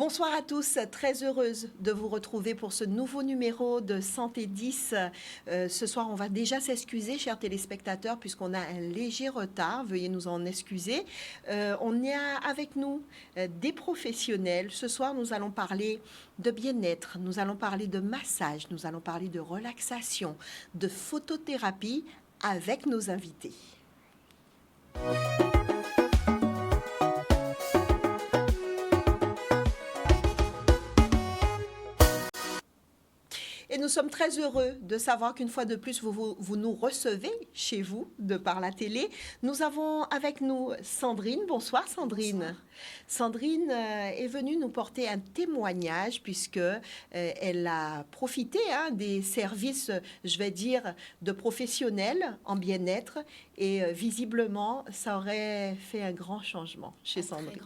Bonsoir à tous, très heureuse de vous retrouver pour ce nouveau numéro de Santé 10. Ce soir, on va déjà s'excuser, chers téléspectateurs, puisqu'on a un léger retard. Veuillez nous en excuser. On y a avec nous des professionnels. Ce soir, nous allons parler de bien-être, nous allons parler de massage, nous allons parler de relaxation, de photothérapie avec nos invités. Et nous sommes très heureux de savoir qu'une fois de plus, vous nous recevez chez vous, de par la télé. Nous avons avec nous Sandrine. Bonsoir Sandrine. Bonsoir. Sandrine est venue nous porter un témoignage puisque elle a profité des services, je vais dire, de professionnels en bien-être. Et visiblement, ça aurait fait un grand changement chez Sandrine.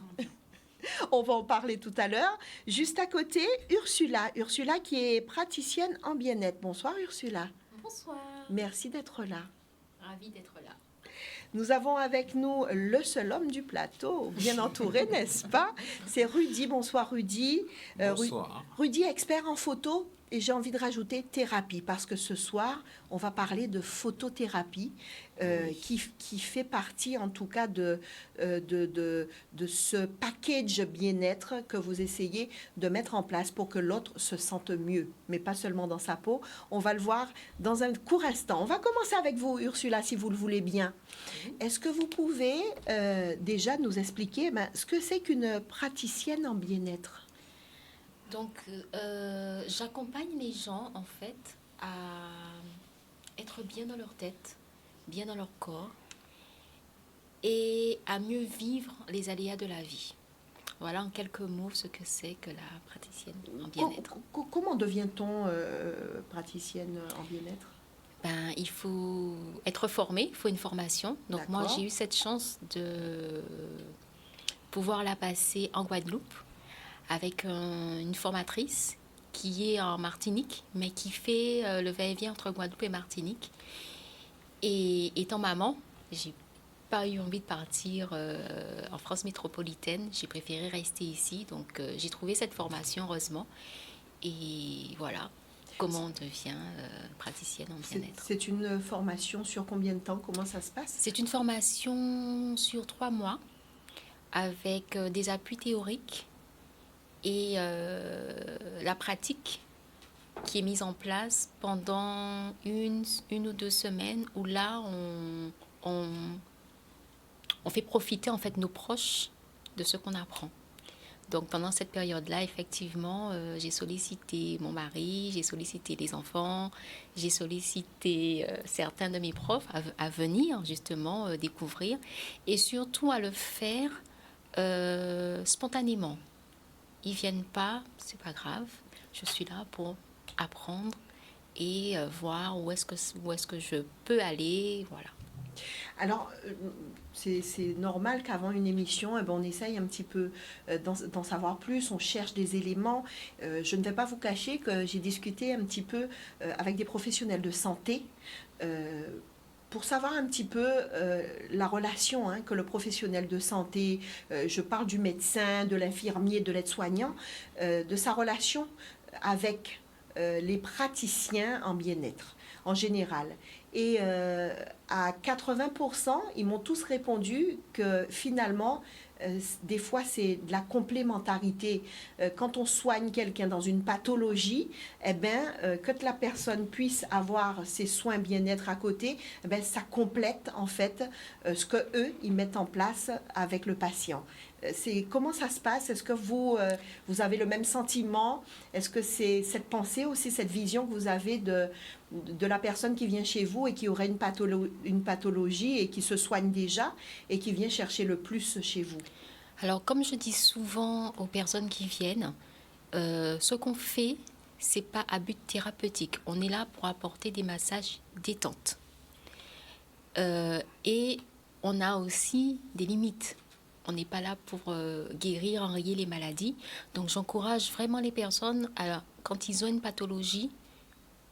On va en parler tout à l'heure. Juste à côté, Ursula. Ursula qui est praticienne en bien-être. Bonsoir Ursula. Bonsoir. Merci d'être là. Ravie d'être là. Nous avons avec nous le seul homme du plateau, bien entouré, n'est-ce pas? C'est Rudy. Bonsoir Rudy. Bonsoir. Rudy, expert en photo. Et j'ai envie de rajouter thérapie, parce que ce soir, on va parler de photothérapie, qui fait partie en tout cas de ce package bien-être que vous essayez de mettre en place pour que l'autre se sente mieux, mais pas seulement dans sa peau. On va le voir dans un court instant. On va commencer avec vous, Ursula, si vous le voulez bien. Est-ce que vous pouvez déjà nous expliquer ce que c'est qu'une praticienne en bien-être? Donc, j'accompagne les gens, en fait, à être bien dans leur tête, bien dans leur corps et à mieux vivre les aléas de la vie. Voilà en quelques mots ce que c'est que la praticienne en bien-être. Comment devient-on praticienne en bien-être? Il faut être formé, il faut une formation. Donc, moi, D'accord. j'ai eu cette chance de pouvoir la passer en Guadeloupe, avec une formatrice qui est en Martinique, mais qui fait le va-et-vient entre Guadeloupe et Martinique. Et étant maman, j'ai pas eu envie de partir en France métropolitaine. J'ai préféré rester ici. Donc, j'ai trouvé cette formation, heureusement. Et voilà comment on devient praticienne en bien-être. C'est une formation sur combien de temps? Comment ça se passe? C'est une formation sur 3 mois avec des appuis théoriques et la pratique qui est mise en place pendant une ou 2 semaines, où là, on fait profiter en fait nos proches de ce qu'on apprend. Donc pendant cette période-là, effectivement, j'ai sollicité mon mari, j'ai sollicité les enfants, j'ai sollicité certains de mes profs à venir justement découvrir, et surtout à le faire spontanément. Ils viennent pas, c'est pas grave. Je suis là pour apprendre et voir où est-ce que je peux aller, voilà. Alors, c'est normal qu'avant une émission, on essaye un petit peu d'en savoir plus, on cherche des éléments. Je ne vais pas vous cacher que j'ai discuté un petit peu avec des professionnels de santé pour savoir un petit peu la relation que le professionnel de santé, je parle du médecin, de l'infirmier, de l'aide-soignant, de sa relation avec les praticiens en bien-être en général. Et à 80%, ils m'ont tous répondu que finalement, des fois, c'est de la complémentarité. Quand on soigne quelqu'un dans une pathologie, que la personne puisse avoir ses soins bien-être à côté, ça complète en fait ce que eux ils mettent en place avec le patient. Comment ça se passe? Est-ce que vous avez le même sentiment? Est-ce que c'est cette pensée aussi, cette vision que vous avez de la personne qui vient chez vous et qui aurait une pathologie et qui se soigne déjà et qui vient chercher le plus chez vous? Alors, comme je dis souvent aux personnes qui viennent, ce qu'on fait, c'est pas à but thérapeutique. On est là pour apporter des massages détente. Et on a aussi des limites. On n'est pas là pour guérir, enrayer les maladies. Donc, j'encourage vraiment les personnes, quand ils ont une pathologie,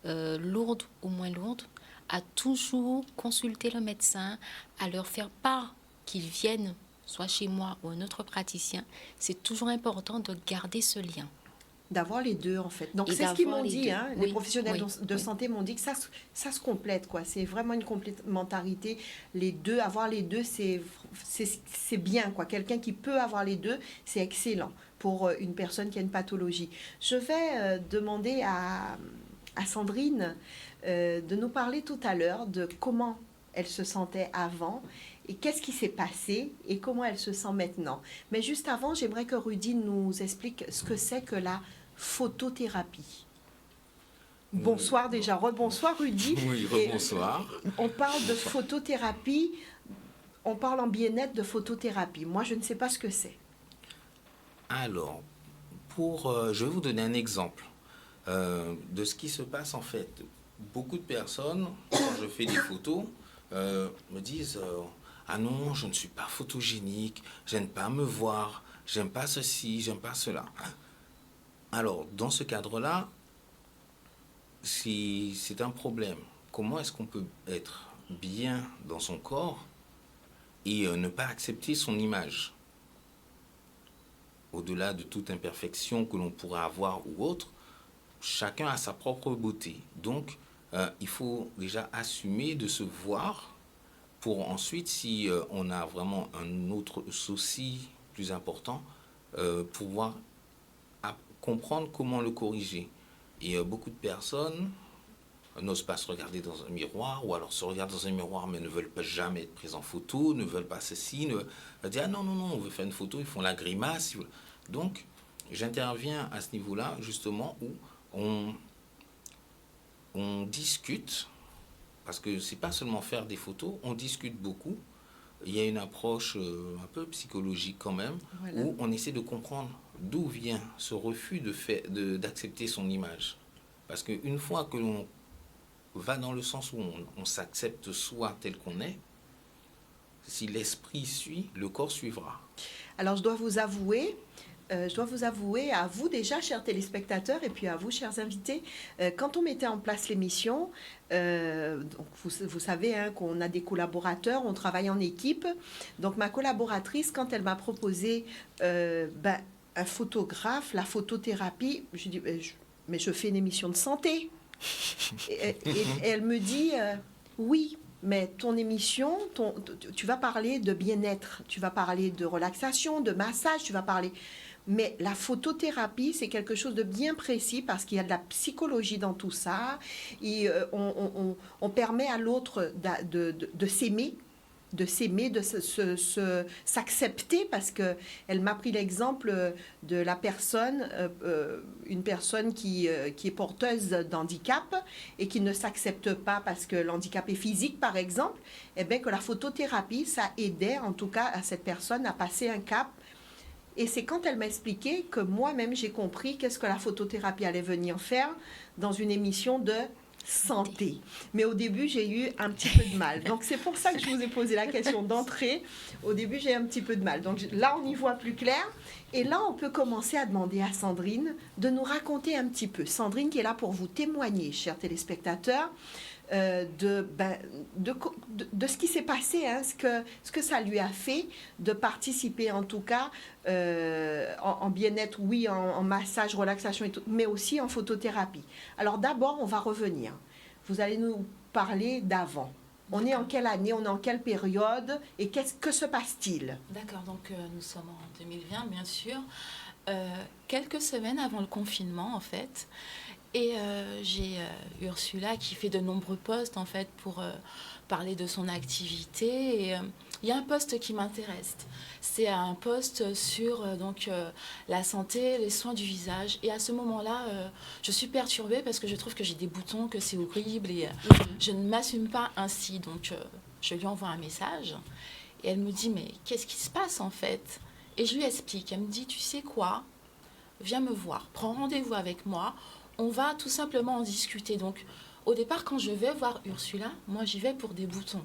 lourde ou moins lourde, à toujours consulter le médecin, à leur faire part qu'ils viennent soit chez moi ou un autre praticien, c'est toujours important de garder ce lien. D'avoir les deux, en fait. Donc, Et c'est ce qu'ils d'avoir m'ont les dit. deux. Hein, les Oui, professionnels oui, de oui. santé m'ont dit que ça se complète, quoi. C'est vraiment une complémentarité. Les deux, avoir les deux, c'est bien, quoi. Quelqu'un qui peut avoir les deux, c'est excellent pour une personne qui a une pathologie. Je vais demander à Sandrine de nous parler tout à l'heure de comment elle se sentait avant et qu'est-ce qui s'est passé et comment elle se sent maintenant. Mais juste avant, j'aimerais que Rudy nous explique ce que c'est que la photothérapie. Bonsoir déjà, rebonsoir Rudy. Oui, Et rebonsoir. on parle de Bonsoir. photothérapie, on parle en bien-être de photothérapie. Moi, je ne sais pas ce que c'est. Alors, je vais vous donner un exemple de ce qui se passe en fait. Beaucoup de personnes, quand je fais des photos, me disent ah non, je ne suis pas photogénique, j'aime pas me voir, j'aime pas ceci, j'aime pas cela. Alors, dans ce cadre-là, c'est un problème. Comment est-ce qu'on peut être bien dans son corps et ne pas accepter son image? Au-delà de toute imperfection que l'on pourrait avoir ou autre, chacun a sa propre beauté. Donc, il faut déjà assumer de se voir pour ensuite, si on a vraiment un autre souci plus important, pouvoir comprendre comment le corriger. Et beaucoup de personnes n'osent pas se regarder dans un miroir, ou alors se regardent dans un miroir mais ne veulent pas jamais être pris en photo, ne veulent pas ceci, dire ah non, non, non, on veut faire une photo, ils font la grimace. Donc, j'interviens à ce niveau-là, justement, où on discute, parce que c'est pas seulement faire des photos, on discute beaucoup. Il y a une approche un peu psychologique quand même, voilà, où on essaie de comprendre d'où vient ce refus d'accepter son image. Parce qu'une fois que l'on va dans le sens où on s'accepte soi tel qu'on est, si l'esprit suit, le corps suivra. Alors je dois vous avouer, à vous déjà, chers téléspectateurs, et puis à vous, chers invités, quand on mettait en place l'émission, donc vous savez hein, qu'on a des collaborateurs, on travaille en équipe. Donc ma collaboratrice, quand elle m'a proposé un photographe, la photothérapie, je dis mais je fais une émission de santé. Et elle me dit oui. Mais ton émission, tu vas parler de bien-être, tu vas parler de relaxation, de massage, tu vas parler... Mais la photothérapie, c'est quelque chose de bien précis parce qu'il y a de la psychologie dans tout ça. Et on permet à l'autre de s'aimer, de s'accepter parce qu'elle m'a pris l'exemple de la personne, une personne qui est porteuse d'handicap et qui ne s'accepte pas parce que l'handicap est physique par exemple, et bien que la photothérapie, ça aidait en tout cas à cette personne à passer un cap. Et c'est quand elle m'a expliqué que moi-même j'ai compris qu'est-ce que la photothérapie allait venir faire dans une émission de santé. Mais au début, j'ai eu un petit peu de mal. Donc, c'est pour ça que je vous ai posé la question d'entrée. Au début, j'ai un petit peu de mal. Donc, là, on y voit plus clair. Et là, on peut commencer à demander à Sandrine de nous raconter un petit peu. Sandrine qui est là pour vous témoigner, chers téléspectateurs, de ce qui s'est passé, hein, ce que ça lui a fait de participer en tout cas en bien-être, oui, en massage, relaxation, et tout, mais aussi en photothérapie. Alors d'abord, on va revenir. Vous allez nous parler d'avant. On est en quelle année, on est en quelle période et que se passe-t-il? D'accord, donc nous sommes en 2020, bien sûr. Quelques semaines avant le confinement, en fait. Et j'ai Ursula qui fait de nombreux posts en fait pour parler de son activité. Et il y a un post qui m'intéresse. C'est un post sur la santé, les soins du visage. Et à ce moment-là, je suis perturbée parce que je trouve que j'ai des boutons, que c'est horrible et je ne m'assume pas ainsi. Donc je lui envoie un message et elle me dit mais qu'est-ce qui se passe en fait? Et je lui explique. Elle me dit tu sais quoi? Viens me voir, prends rendez-vous avec moi. On va tout simplement en discuter. Donc, au départ, quand je vais voir Ursula, moi, j'y vais pour des boutons.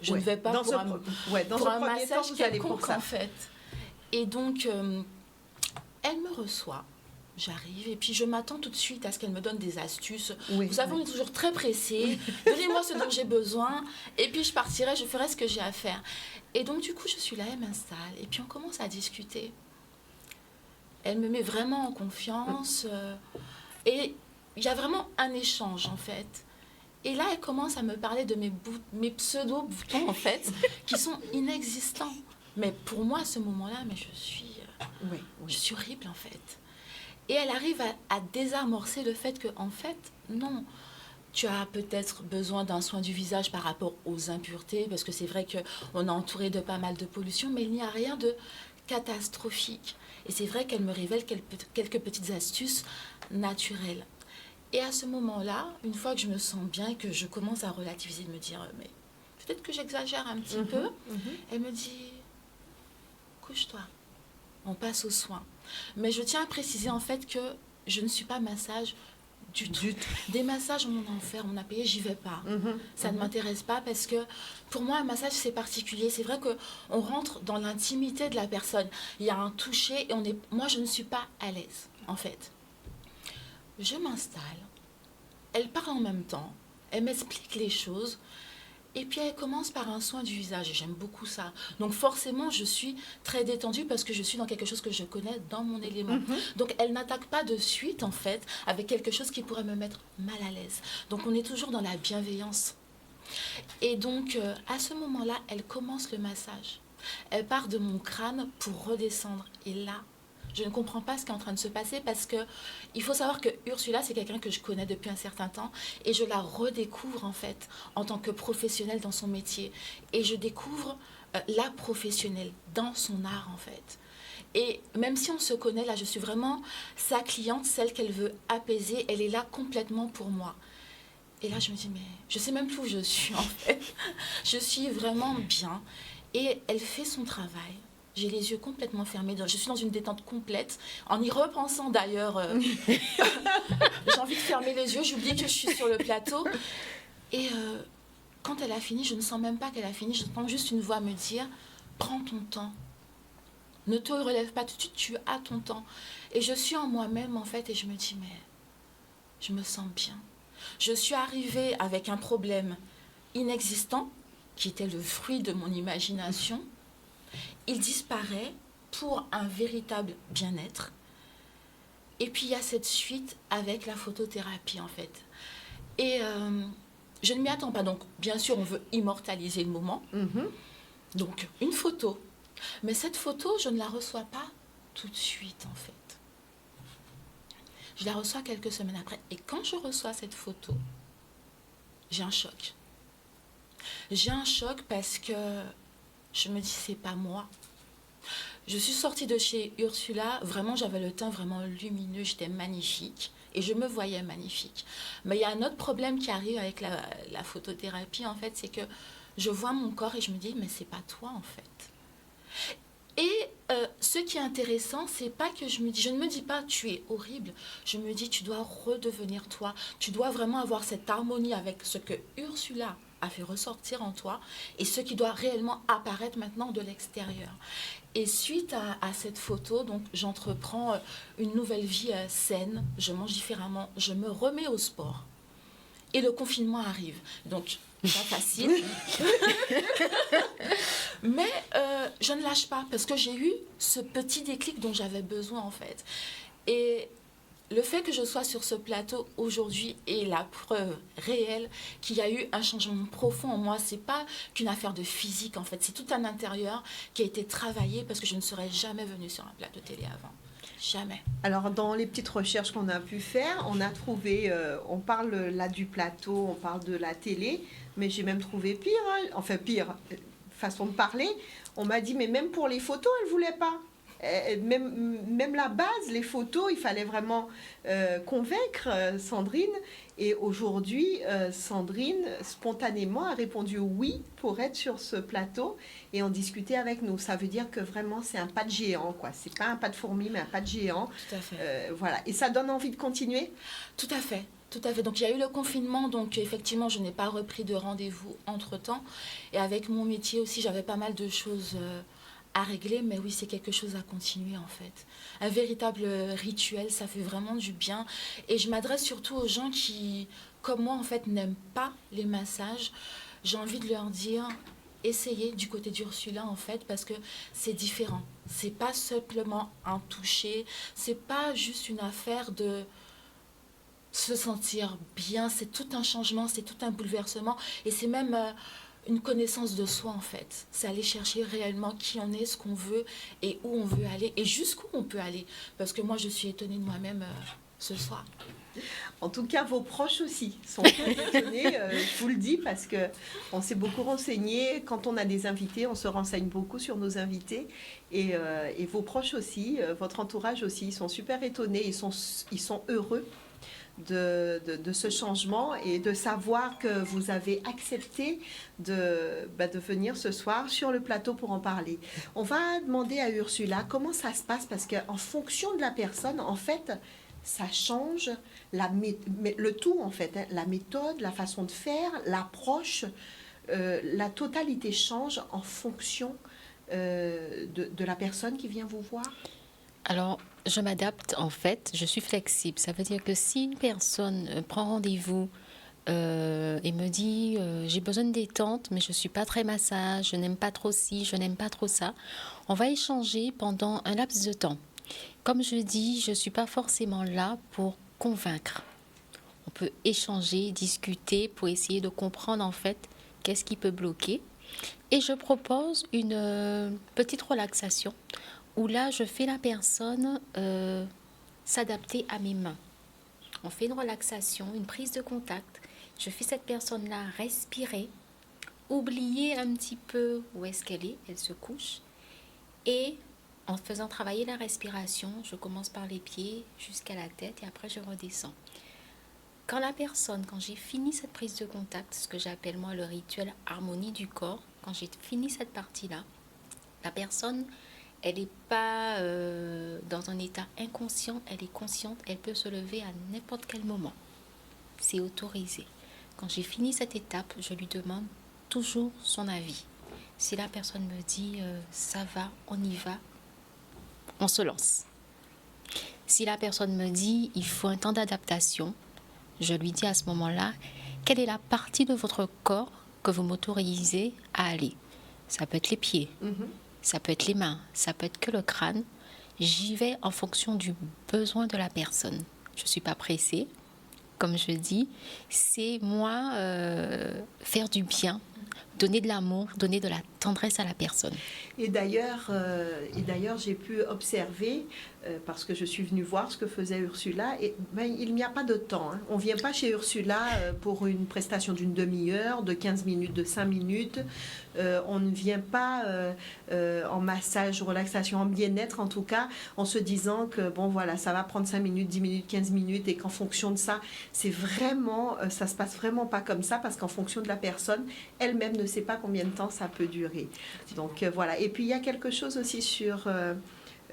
Je ne vais pas pour un massage quelconque, en fait. Et donc, elle me reçoit. J'arrive et puis je m'attends tout de suite à ce qu'elle me donne des astuces. Oui, Vous savez, on est toujours très pressé. Donnez-moi ce dont j'ai besoin et puis je partirai, je ferai ce que j'ai à faire. Et donc du coup, je suis là, elle m'installe et puis on commence à discuter. Elle me met vraiment en confiance et il y a vraiment un échange en fait. Et là, elle commence à me parler de mes pseudo-boutons en fait, qui sont inexistants. Mais pour moi, à ce moment-là, mais je suis horrible en fait. Et elle arrive à désamorcer le fait que, en fait, non, tu as peut-être besoin d'un soin du visage par rapport aux impuretés, parce que c'est vrai qu'on est entouré de pas mal de pollution, mais il n'y a rien de catastrophique. Et c'est vrai qu'elle me révèle quelques petites astuces naturelles. Et à ce moment-là, une fois que je me sens bien et que je commence à relativiser, de me dire, mais peut-être que j'exagère un petit peu, elle me dit, couche-toi, on passe aux soins. Mais je tiens à préciser en fait que je ne suis pas massage du tout. Des massages, on en fait, on a payé, j'y vais pas. Ça ne m'intéresse pas parce que pour moi, un massage, c'est particulier. C'est vrai qu'on rentre dans l'intimité de la personne. Il y a un toucher et moi, je ne suis pas à l'aise, en fait. Je m'installe. Elle parle en même temps. Elle m'explique les choses. Et puis elle commence par un soin du visage, et j'aime beaucoup ça. Donc forcément, je suis très détendue parce que je suis dans quelque chose que je connais dans mon élément. Donc elle n'attaque pas de suite, en fait, avec quelque chose qui pourrait me mettre mal à l'aise. Donc on est toujours dans la bienveillance. Et donc, à ce moment-là, elle commence le massage. Elle part de mon crâne pour redescendre. Et là, je ne comprends pas ce qui est en train de se passer parce que il faut savoir que Ursula, c'est quelqu'un que je connais depuis un certain temps et je la redécouvre en fait en tant que professionnelle dans son métier. Et je découvre la professionnelle dans son art en fait. Et même si on se connaît, là, je suis vraiment sa cliente, celle qu'elle veut apaiser. Elle est là complètement pour moi. Et là, je me dis, mais je sais même plus où je suis en fait. Je suis vraiment bien. Et elle fait son travail. J'ai les yeux complètement fermés. Je suis dans une détente complète. En y repensant d'ailleurs, j'ai envie de fermer les yeux. J'oublie que je suis sur le plateau. Et quand elle a fini, je ne sens même pas qu'elle a fini. J'entends juste une voix me dire, prends ton temps. Ne te relève pas tout de suite, tu as ton temps. Et je suis en moi-même en fait et je me dis, mais je me sens bien. Je suis arrivée avec un problème inexistant qui était le fruit de mon imagination. Il disparaît pour un véritable bien-être. Et puis il y a cette suite avec la photothérapie en fait. Et je ne m'y attends pas. Donc bien sûr on veut immortaliser le moment. Donc une photo. Mais cette photo je ne la reçois pas tout de suite en fait. Je la reçois quelques semaines après. Et quand je reçois cette photo, j'ai un choc. J'ai un choc parce que je me dis, c'est pas moi. Je suis sortie de chez Ursula, vraiment, j'avais le teint vraiment lumineux, j'étais magnifique et je me voyais magnifique. Mais il y a un autre problème qui arrive avec la photothérapie, en fait, c'est que je vois mon corps et je me dis, mais c'est pas toi, en fait. Et ce qui est intéressant, c'est pas que je ne me dis pas, tu es horrible. Je me dis, tu dois redevenir toi. Tu dois vraiment avoir cette harmonie avec ce que Ursula a fait ressortir en toi et ce qui doit réellement apparaître maintenant de l'extérieur. Et suite à cette photo, donc j'entreprends une nouvelle vie saine, je mange différemment, je me remets au sport. Et le confinement arrive. Donc, pas facile. Mais je ne lâche pas parce que j'ai eu ce petit déclic dont j'avais besoin en fait. Et le fait que je sois sur ce plateau aujourd'hui est la preuve réelle qu'il y a eu un changement profond en moi. C'est pas qu'une affaire de physique en fait, c'est tout un intérieur qui a été travaillé parce que je ne serais jamais venue sur un plateau télé avant. Jamais. Alors, dans les petites recherches qu'on a pu faire, on a trouvé, on parle là du plateau, on parle de la télé, mais j'ai même trouvé pire, hein. Enfin pire, façon de parler. On m'a dit, mais même pour les photos, elle ne voulait pas. Même la base, les photos, il fallait vraiment convaincre Sandrine. Et aujourd'hui, Sandrine, spontanément, a répondu oui pour être sur ce plateau et en discuter avec nous. Ça veut dire que vraiment, c'est un pas de géant, quoi. C'est pas un pas de fourmi, mais un pas de géant. Tout à fait. Voilà. Et ça donne envie de continuer ? Tout à fait. Tout à fait. Donc, il y a eu le confinement. Donc, effectivement, je n'ai pas repris de rendez-vous entre-temps. Et avec mon métier aussi, j'avais pas mal de choses à régler, mais oui, c'est quelque chose à continuer en fait. Un véritable rituel, ça fait vraiment du bien. Et je m'adresse surtout aux gens qui, comme moi, en fait, n'aiment pas les massages. J'ai envie de leur dire, essayez du côté d'Ursula en fait, parce que c'est différent. C'est pas simplement un toucher, c'est pas juste une affaire de se sentir bien, c'est tout un changement, c'est tout un bouleversement, et c'est même une connaissance de soi en fait. C'est aller chercher réellement qui on est, ce qu'on veut et où on veut aller et jusqu'où on peut aller. Parce que moi je suis étonnée de moi-même ce soir. En tout cas, vos proches aussi sont très étonnés, je vous le dis, parce qu'on s'est beaucoup renseigné. Quand on a des invités, on se renseigne beaucoup sur nos invités. Et vos proches aussi, votre entourage aussi, ils sont super étonnés, ils sont heureux de ce changement et de savoir que vous avez accepté de venir ce soir sur le plateau pour en parler. On va demander à Ursula comment ça se passe, parce qu'en fonction de la personne, en fait, ça change le tout, en fait, hein, la méthode, la façon de faire, l'approche, la totalité change en fonction de la personne qui vient vous voir. Alors, je m'adapte en fait, je suis flexible. Ça veut dire que si une personne prend rendez-vous et me dit j'ai besoin de détente, mais je ne suis pas très massage, je n'aime pas trop ci, je n'aime pas trop ça, on va échanger pendant un laps de temps. Comme je dis, je ne suis pas forcément là pour convaincre. On peut échanger, discuter pour essayer de comprendre en fait qu'est-ce qui peut bloquer. Et je propose une petite relaxation où là, je fais la personne s'adapter à mes mains. On fait une relaxation, une prise de contact. Je fais cette personne-là respirer, oublier un petit peu où est-ce qu'elle est, elle se couche. Et en faisant travailler la respiration, je commence par les pieds jusqu'à la tête et après je redescends. Quand j'ai fini cette prise de contact, ce que j'appelle moi le rituel harmonie du corps, quand j'ai fini cette partie-là, la personne, elle n'est pas dans un état inconscient, elle est consciente, elle peut se lever à n'importe quel moment. C'est autorisé. Quand j'ai fini cette étape, je lui demande toujours son avis. Si la personne me dit ça va, on y va, on se lance. Si la personne me dit il faut un temps d'adaptation, je lui dis à ce moment-là quelle est la partie de votre corps que vous m'autorisez à aller. Ça peut être les pieds, ça peut être les mains, ça peut être que le crâne. J'y vais en fonction du besoin de la personne. Je ne suis pas pressée. Comme je dis, c'est moi faire du bien, donner de l'amour, donner de la tendresse à la personne. Et d'ailleurs, j'ai pu observer, parce que je suis venue voir ce que faisait Ursula, et il n'y a pas de temps. Hein. On ne vient pas chez Ursula pour une prestation d'une demi-heure, de 15 minutes, de 5 minutes. On ne vient pas en massage, relaxation, en bien-être en tout cas, en se disant que bon voilà, ça va prendre 5 minutes, 10 minutes, 15 minutes, et qu'en fonction de ça, ça se passe vraiment pas comme ça, parce qu'en fonction de la personne, elle-même ne sait pas combien de temps ça peut durer. Donc voilà. Et puis il y a quelque chose aussi sur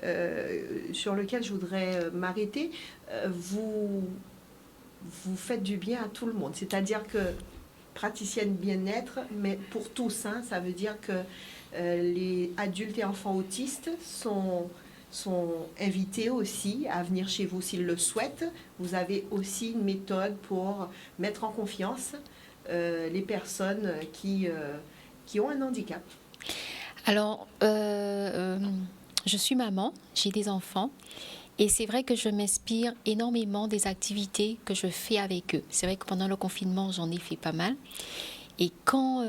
lequel je voudrais m'arrêter. Vous faites du bien à tout le monde. C'est-à-dire que praticienne bien-être, mais pour tous, hein, ça veut dire que les adultes et enfants autistes sont invités aussi à venir chez vous s'ils le souhaitent. Vous avez aussi une méthode pour mettre en confiance les personnes qui ont un handicap. Alors, je suis maman, j'ai des enfants et c'est vrai que je m'inspire énormément des activités que je fais avec eux. C'est vrai que pendant le confinement, j'en ai fait pas mal. Et quand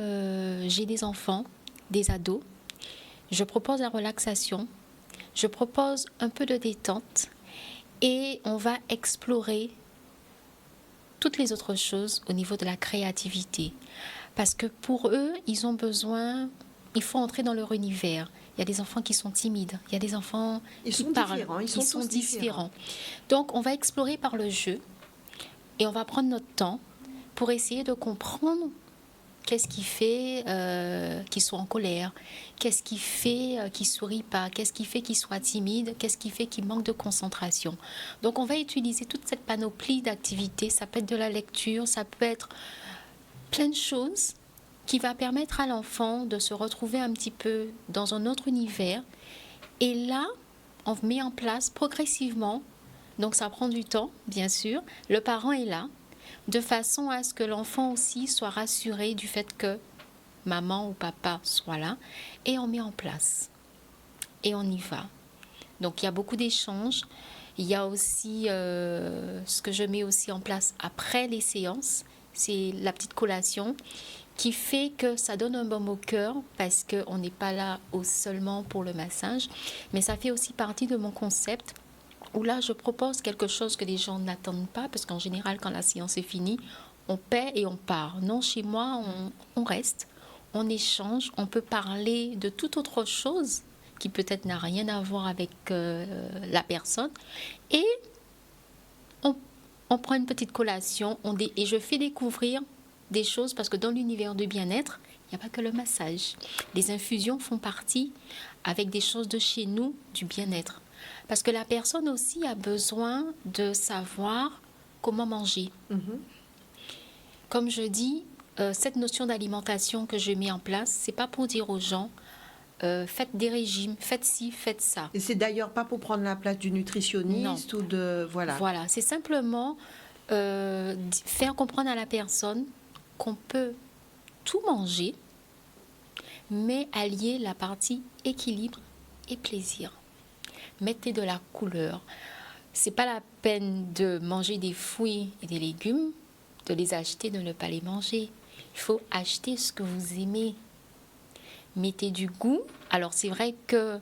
j'ai des enfants, des ados, je propose la relaxation, je propose un peu de détente et on va explorer toutes les autres choses au niveau de la créativité. Parce que pour eux, il faut entrer dans leur univers. Il y a des enfants qui sont timides, il y a des enfants qui parlent, ils sont différents. Donc, on va explorer par le jeu et on va prendre notre temps pour essayer de comprendre qu'est-ce qui fait qu'ils sont en colère, qu'est-ce qui fait qu'ils ne sourient pas, qu'est-ce qui fait qu'ils soient timides, qu'est-ce qui fait qu'ils manquent de concentration. Donc, on va utiliser toute cette panoplie d'activités. Ça peut être de la lecture, ça peut être plein de choses qui va permettre à l'enfant de se retrouver un petit peu dans un autre univers. Et là, on met en place progressivement, donc ça prend du temps, bien sûr, le parent est là, de façon à ce que l'enfant aussi soit rassuré du fait que maman ou papa soit là, et on met en place. Et on y va. Donc il y a beaucoup d'échanges. Il y a aussi ce que je mets aussi en place après les séances, c'est la petite collation qui fait que ça donne un baume au cœur parce qu'on n'est pas là seulement pour le massage, mais ça fait aussi partie de mon concept où là je propose quelque chose que les gens n'attendent pas parce qu'en général quand la séance est finie, on paie et on part. Non, chez moi on reste, on échange, on peut parler de toute autre chose qui peut-être n'a rien à voir avec la personne et on prend une petite collation et je fais découvrir des choses parce que dans l'univers du bien-être, il n'y a pas que le massage. Les infusions font partie avec des choses de chez nous, du bien-être. Parce que la personne aussi a besoin de savoir comment manger. Comme je dis, cette notion d'alimentation que je mets en place, c'est pas pour dire aux gens faites des régimes, faites ci, faites ça. Et c'est d'ailleurs pas pour prendre la place du nutritionniste ou de... Voilà. Voilà, c'est simplement faire comprendre à la personne qu'on peut tout manger, mais allier la partie équilibre et plaisir. Mettez de la couleur. C'est pas la peine de manger des fruits et des légumes, de les acheter, de ne pas les manger. Il faut acheter ce que vous aimez. Mettez du goût. Alors c'est vrai que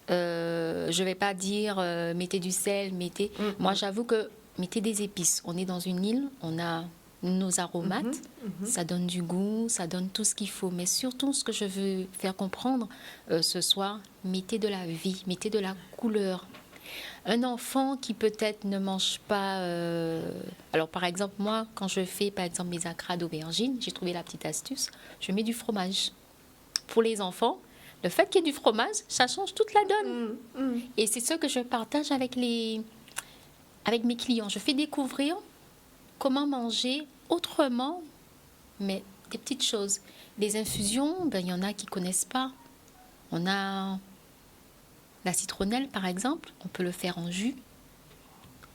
je vais pas dire mettez du sel, mettez. Moi j'avoue que mettez des épices. On est dans une île, on a nos aromates, ça donne du goût, ça donne tout ce qu'il faut. Mais surtout, ce que je veux faire comprendre ce soir, mettez de la vie, mettez de la couleur. Un enfant qui peut-être ne mange pas... Alors par exemple, moi, quand je fais par exemple mes acras d'aubergine, j'ai trouvé la petite astuce, je mets du fromage. Pour les enfants, le fait qu'il y ait du fromage, ça change toute la donne. Et c'est ce que je partage avec mes clients. Je fais découvrir comment manger autrement, mais des petites choses. Les infusions, il y en a qui ne connaissent pas. On a la citronnelle, par exemple. On peut le faire en jus,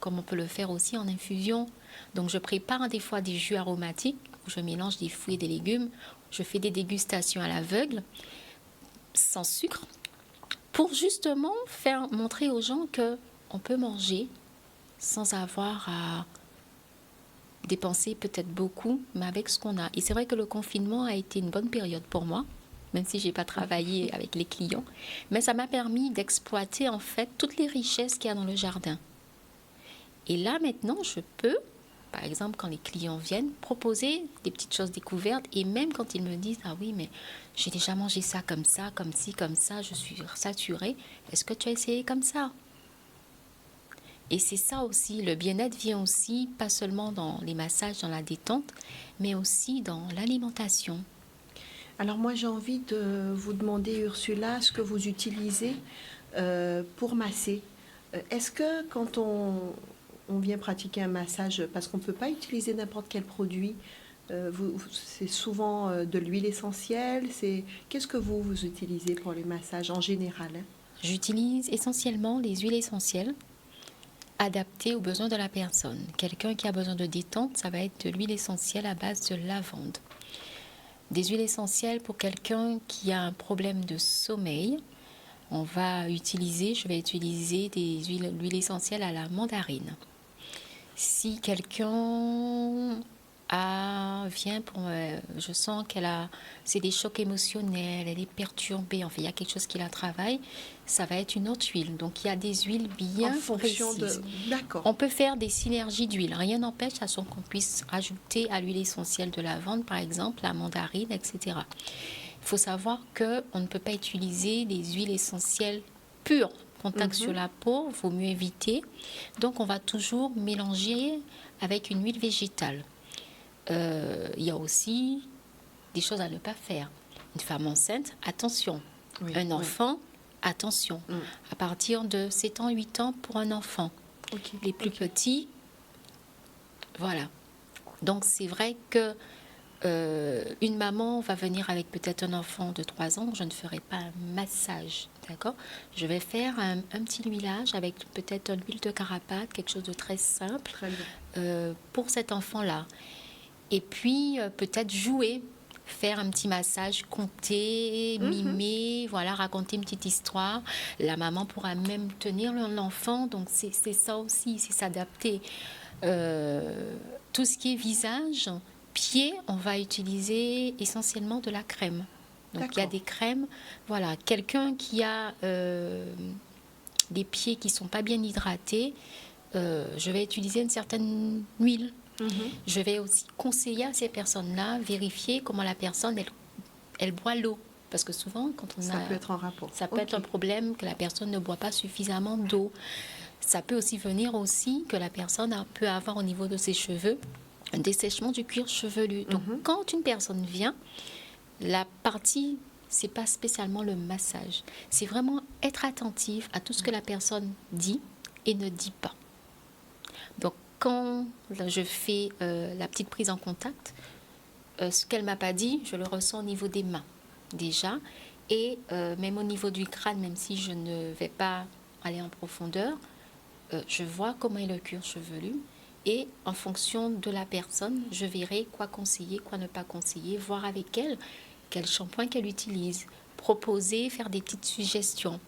comme on peut le faire aussi en infusion. Donc, je prépare des fois des jus aromatiques où je mélange des fruits et des légumes. Je fais des dégustations à l'aveugle, sans sucre, pour justement montrer aux gens qu'on peut manger sans avoir à dépenser peut-être beaucoup, mais avec ce qu'on a. Et c'est vrai que le confinement a été une bonne période pour moi, même si je n'ai pas travaillé avec les clients. Mais ça m'a permis d'exploiter en fait toutes les richesses qu'il y a dans le jardin. Et là maintenant, je peux, par exemple, quand les clients viennent, proposer des petites choses découvertes. Et même quand ils me disent « Ah oui, mais j'ai déjà mangé ça, comme ci, comme ça, je suis saturée. Est-ce que tu as essayé comme ça ?» Et c'est ça aussi, le bien-être vient aussi, pas seulement dans les massages, dans la détente, mais aussi dans l'alimentation. Alors moi, j'ai envie de vous demander, Ursula, ce que vous utilisez pour masser. Est-ce que quand on vient pratiquer un massage, parce qu'on ne peut pas utiliser n'importe quel produit, c'est souvent de l'huile essentielle, qu'est-ce que vous utilisez pour les massages en général? J'utilise essentiellement les huiles essentielles adaptées aux besoins de la personne. Quelqu'un qui a besoin de détente, ça va être de l'huile essentielle à base de lavande. Des huiles essentielles pour quelqu'un qui a un problème de sommeil, je vais utiliser l'huile essentielle à la mandarine. Si quelqu'un je sens c'est des chocs émotionnels, elle est perturbée, il y a quelque chose qui la travaille, ça va être une autre huile. Donc il y a des huiles bien précises. D'accord. On peut faire des synergies d'huile. Rien n'empêche à ce qu'on puisse ajouter à l'huile essentielle de lavande, par exemple, la mandarine, etc. Il faut savoir qu'on ne peut pas utiliser des huiles essentielles pures. Contact sur la peau, il vaut mieux éviter. Donc on va toujours mélanger avec une huile végétale. Il y a aussi des choses à ne pas faire. Une femme enceinte, attention. Oui, un enfant, attention. À partir de 7 ans, 8 ans pour un enfant. Les plus petits, voilà. Donc c'est vrai que Une maman va venir avec peut-être un enfant de 3 ans, je ne ferai pas un massage, d'accord? Je vais faire un petit huilage avec peut-être une huile de carapate, quelque chose de très simple Très bien. pour cet enfant-là. Et puis peut-être jouer, faire un petit massage, compter, mimer, voilà, raconter une petite histoire. La maman pourra même tenir l'enfant, donc c'est ça aussi, c'est s'adapter. Tout ce qui est visage, pieds, on va utiliser essentiellement de la crème. Donc il y a D'accord. des crèmes, voilà, quelqu'un qui a des pieds qui ne sont pas bien hydratés, je vais utiliser une certaine huile. Je vais aussi conseiller à ces personnes-là, vérifier comment la personne, elle boit l'eau. Parce que souvent, quand on Ça peut être en rapport. ça peut être un problème que la personne ne boit pas suffisamment d'eau. Ça peut aussi venir aussi que la personne peut avoir au niveau de ses cheveux un dessèchement du cuir chevelu. Donc, quand une personne vient, la partie, c'est pas spécialement le massage. C'est vraiment être attentif à tout ce que la personne dit et ne dit pas. Donc, quand je fais la petite prise en contact, ce qu'elle m'a pas dit, je le ressens au niveau des mains déjà, et même au niveau du crâne, même si je ne vais pas aller en profondeur, je vois comment est le cuir chevelu, et en fonction de la personne, je verrai quoi conseiller, quoi ne pas conseiller, voir avec elle quel shampoing qu'elle utilise, proposer, faire des petites suggestions,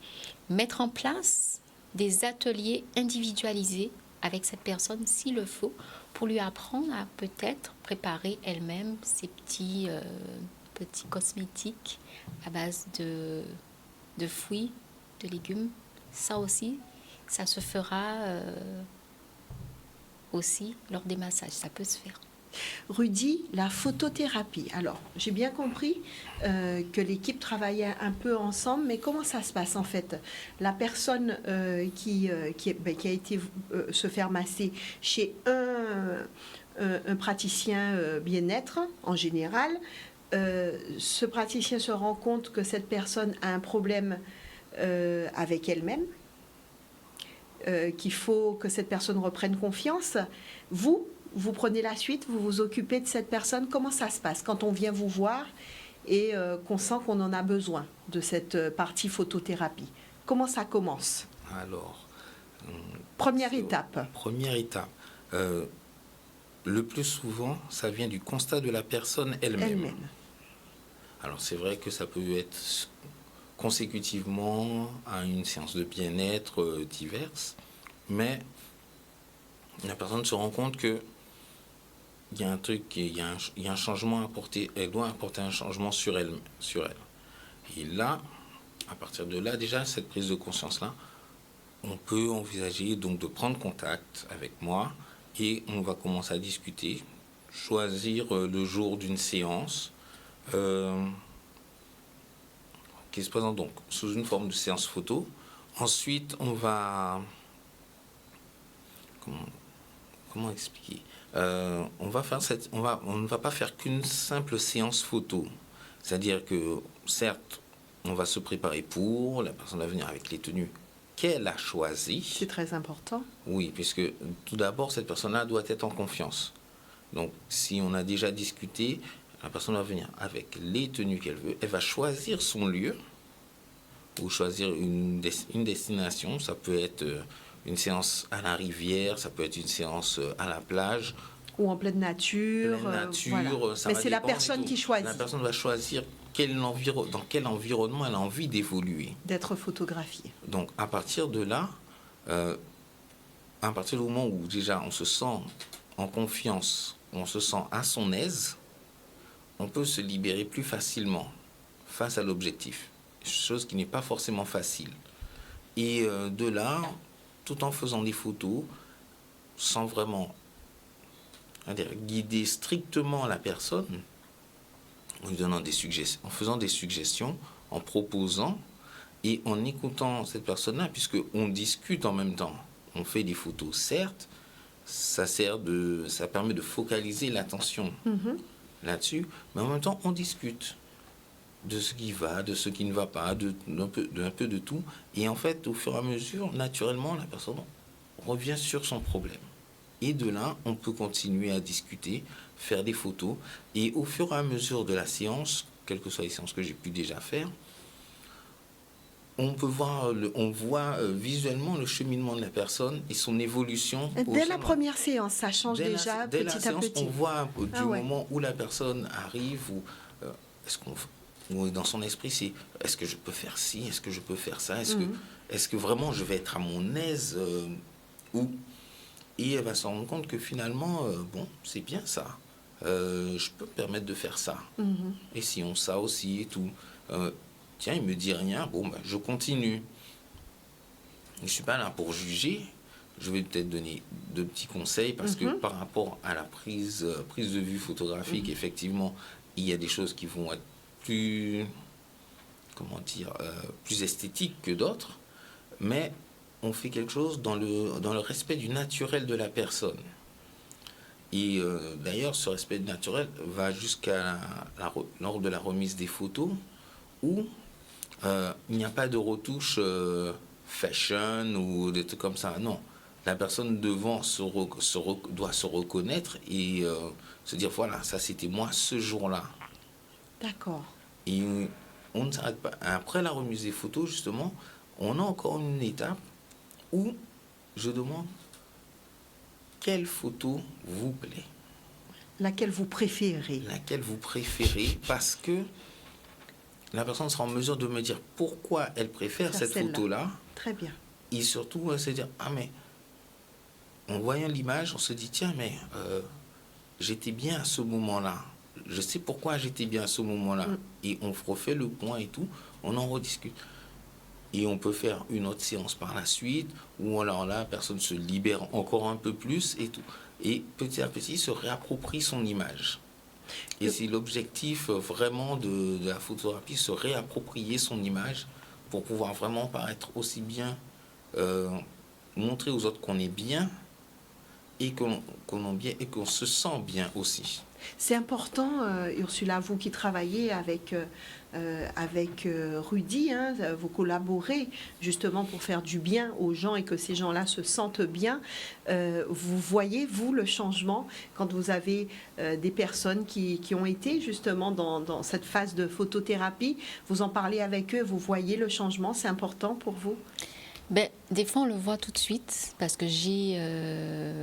mettre en place des ateliers individualisés avec cette personne s'il le faut, pour lui apprendre à peut-être préparer elle-même ses petits cosmétiques à base de fruits, de légumes. Ça aussi, ça se fera aussi lors des massages, ça peut se faire. Rudy, la photothérapie. Alors, j'ai bien compris que l'équipe travaillait un peu ensemble, mais comment ça se passe en fait? La personne qui a été se faire masser chez un praticien bien-être en général, ce praticien se rend compte que cette personne a un problème avec elle-même, qu'il faut que cette personne reprenne confiance. Vous prenez la suite, vous vous occupez de cette personne. Comment ça se passe quand on vient vous voir et qu'on sent qu'on en a besoin de cette partie photothérapie? Comment ça commence? Alors, Première étape. Première étape. Le plus souvent, ça vient du constat de la personne elle-même. Alors, c'est vrai que ça peut être consécutivement à une séance de bien-être diverse, mais la personne se rend compte que il y a un truc, il y a un changement à apporter, elle doit apporter un changement sur elle. Et là, à partir de là, déjà, cette prise de conscience-là, on peut envisager donc de prendre contact avec moi et on va commencer à discuter, choisir le jour d'une séance qui se présente donc sous une forme de séance photo. Ensuite, on va... Comment expliquer? On ne va pas faire qu'une simple séance photo. C'est-à-dire que, certes, on va se préparer pour, la personne va venir avec les tenues qu'elle a choisies. C'est très important. Oui, puisque tout d'abord, cette personne-là doit être en confiance. Donc, si on a déjà discuté, la personne va venir avec les tenues qu'elle veut. Elle va choisir son lieu ou choisir une destination. Ça peut être une séance à la rivière, ça peut être une séance à la plage. Ou en pleine nature. Voilà. Mais c'est la personne qui choisit. La personne va choisir dans quel environnement elle a envie d'évoluer. D'être photographiée. Donc, à partir de là, à partir du moment où déjà on se sent en confiance, on se sent à son aise, on peut se libérer plus facilement face à l'objectif. Chose qui n'est pas forcément facile. Et de là, tout en faisant des photos, sans vraiment guider strictement la personne, en lui donnant des suggestions, en faisant des suggestions, en proposant et en écoutant cette personne-là, puisqu'on discute en même temps. On fait des photos, certes, ça permet de focaliser l'attention là-dessus, mais en même temps, on discute de ce qui va, de ce qui ne va pas, d'un peu de tout. Et en fait, au fur et à mesure, naturellement, la personne revient sur son problème. Et de là, on peut continuer à discuter, faire des photos. Et au fur et à mesure de la séance, quelles que soient les séances que j'ai pu déjà faire, on peut voir, on voit visuellement le cheminement de la personne et son évolution. Dès la première séance, ça change déjà dès la petit à séance, petit. on voit du Ah ouais. moment où la personne arrive, est-ce qu'on, ou dans son esprit, c'est est-ce que je peux faire ci, est-ce que je peux faire ça, est-ce que vraiment je vais être à mon aise ou et elle va se rendre compte que finalement, bon, c'est bien ça. Je peux me permettre de faire ça. Et si on ça aussi et tout. Tiens, il me dit rien, bon, ben, je continue. Je ne suis pas là pour juger. Je vais peut-être donner de petits conseils parce que par rapport à la prise de vue photographique, effectivement, il y a des choses qui vont être plus, comment dire, plus esthétiques que d'autres. Mais on fait quelque chose dans le respect du naturel de la personne. Et d'ailleurs, ce respect du naturel va jusqu'à lors de la remise des photos où il n'y a pas de retouche fashion ou des trucs comme ça. Non, la personne devant doit se reconnaître et se dire, voilà, ça c'était moi ce jour-là. D'accord. Et on ne s'arrête pas. Après la remise des photos, justement, on a encore une étape où je demande quelle photo vous plaît. Laquelle vous préférez. Laquelle vous préférez, parce que la personne sera en mesure de me dire pourquoi elle préfère cette photo-là. Très bien. Et surtout, elle se dire, ah mais, en voyant l'image, on se dit, tiens, mais j'étais bien à ce moment-là. Je sais pourquoi j'étais bien à ce moment-là. Et on refait le point et tout, on en rediscute. Et on peut faire une autre séance par la suite, où alors là, la personne se libère encore un peu plus et tout. Et petit à petit, se réapproprie son image. Et c'est l'objectif vraiment de la photothérapie, se réapproprier son image pour pouvoir vraiment paraître aussi bien, montrer aux autres qu'on est bien et qu'on se sent bien aussi. C'est important, Ursula, vous qui travaillez avec Rudy, hein, vous collaborez justement pour faire du bien aux gens et que ces gens-là se sentent bien. Vous voyez, vous, le changement quand vous avez des personnes qui ont été justement dans cette phase de photothérapie, vous en parlez avec eux, vous voyez le changement, c'est important pour vous? Ben, des fois, on le voit tout de suite parce que j'ai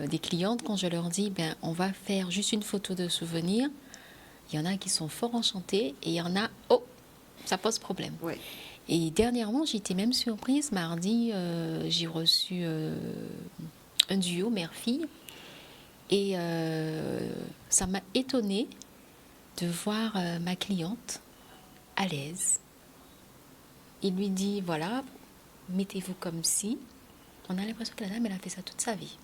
des clientes, quand je leur dis, ben, on va faire juste une photo de souvenir, il y en a qui sont fort enchantées et il y en a, oh, ça pose problème. Ouais. Et dernièrement, j'étais même surprise, mardi, j'ai reçu un duo mère-fille et ça m'a étonnée de voir ma cliente à l'aise. Il lui dit, voilà, mettez-vous comme si. On a l'impression que la dame, elle a fait ça toute sa vie.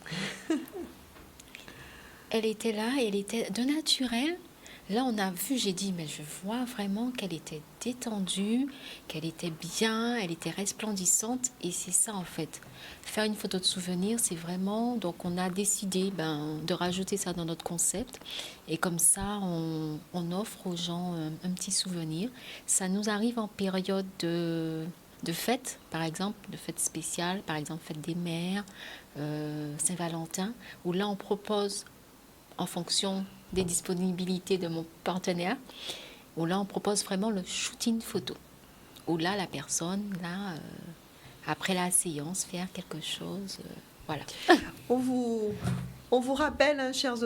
Elle était là, elle était de naturel. Là, on a vu, j'ai dit, mais je vois vraiment qu'elle était détendue, qu'elle était bien, elle était resplendissante. Et c'est ça, en fait. Faire une photo de souvenir, c'est vraiment... Donc, on a décidé de rajouter ça dans notre concept. Et comme ça, on offre aux gens un petit souvenir. Ça nous arrive en période de fêtes, par exemple, de fêtes spéciales, par exemple, fête des mères, Saint-Valentin, où là, on propose, en fonction des disponibilités de mon partenaire, où là, on propose vraiment le shooting photo, où là, la personne, là, après la séance, faire quelque chose, voilà. On vous rappelle, hein, chers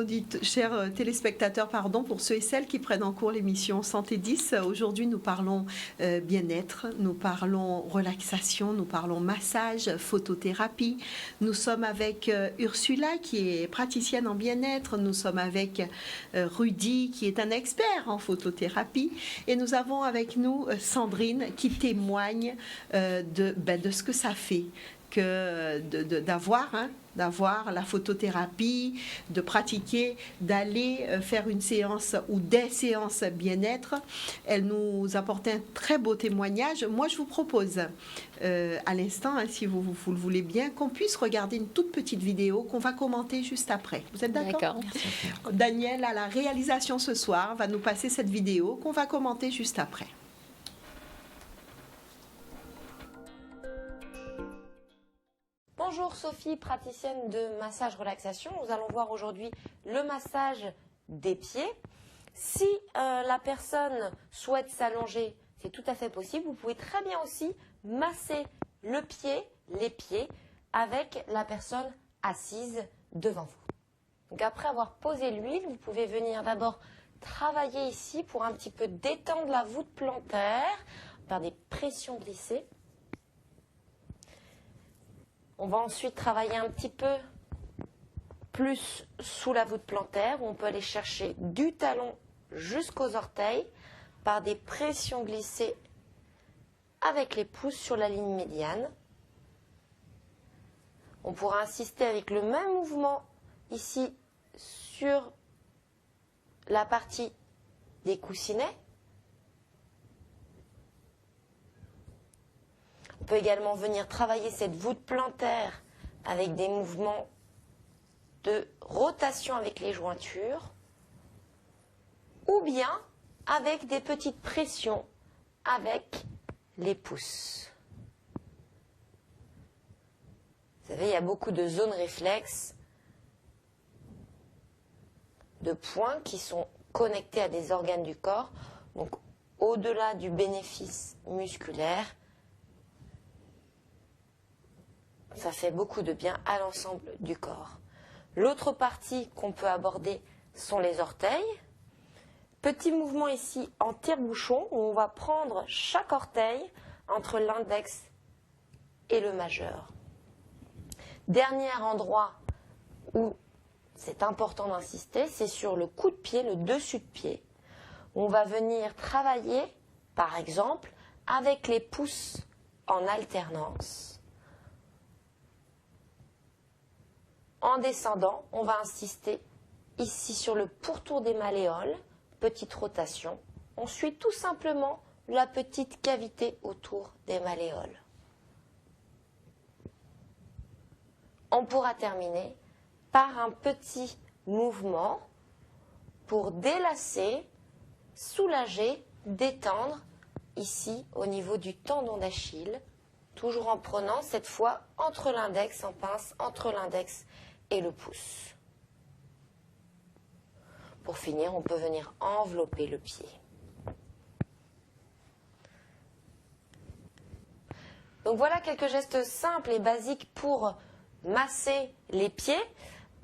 téléspectateurs, pardon, pour ceux et celles qui prennent en cours l'émission Santé 10, aujourd'hui nous parlons bien-être, nous parlons relaxation, nous parlons massage, photothérapie. Nous sommes avec Ursula qui est praticienne en bien-être, nous sommes avec Rudy qui est un expert en photothérapie et nous avons avec nous Sandrine qui témoigne de ce que ça fait que d'avoir la photothérapie, de pratiquer, d'aller faire une séance ou des séances bien-être. Elle nous apportait un très beau témoignage. Moi, je vous propose à l'instant, hein, si vous le voulez bien, qu'on puisse regarder une toute petite vidéo qu'on va commenter juste après. Vous êtes d'accord? D'accord. Daniel, à la réalisation ce soir, va nous passer cette vidéo qu'on va commenter juste après. Bonjour Sophie, praticienne de massage relaxation. Nous allons voir aujourd'hui le massage des pieds. Si la personne souhaite s'allonger, c'est tout à fait possible. Vous pouvez très bien aussi masser le pied, les pieds, avec la personne assise devant vous. Donc après avoir posé l'huile, vous pouvez venir d'abord travailler ici pour un petit peu détendre la voûte plantaire par des pressions glissées. On va ensuite travailler un petit peu plus sous la voûte plantaire, où on peut aller chercher du talon jusqu'aux orteils par des pressions glissées avec les pouces sur la ligne médiane. On pourra insister avec le même mouvement ici sur la partie des coussinets. On peut également venir travailler cette voûte plantaire avec des mouvements de rotation avec les jointures ou bien avec des petites pressions avec les pouces. Vous savez, il y a beaucoup de zones réflexes, de points qui sont connectés à des organes du corps. Donc, au-delà du bénéfice musculaire, ça fait beaucoup de bien à l'ensemble du corps. L'autre partie qu'on peut aborder sont les orteils. Petit mouvement ici en tire-bouchon où on va prendre chaque orteil entre l'index et le majeur. Dernier endroit où c'est important d'insister, c'est sur le coup de pied, le dessus de pied. On va venir travailler, par exemple, avec les pouces en alternance. En descendant, on va insister ici sur le pourtour des malléoles, petite rotation. On suit tout simplement la petite cavité autour des malléoles. On pourra terminer par un petit mouvement pour délasser, soulager, détendre ici au niveau du tendon d'Achille, toujours en prenant cette fois entre l'index, en pince, entre l'index et le pouce. Pour finir, on peut venir envelopper le pied. Donc voilà quelques gestes simples et basiques pour masser les pieds.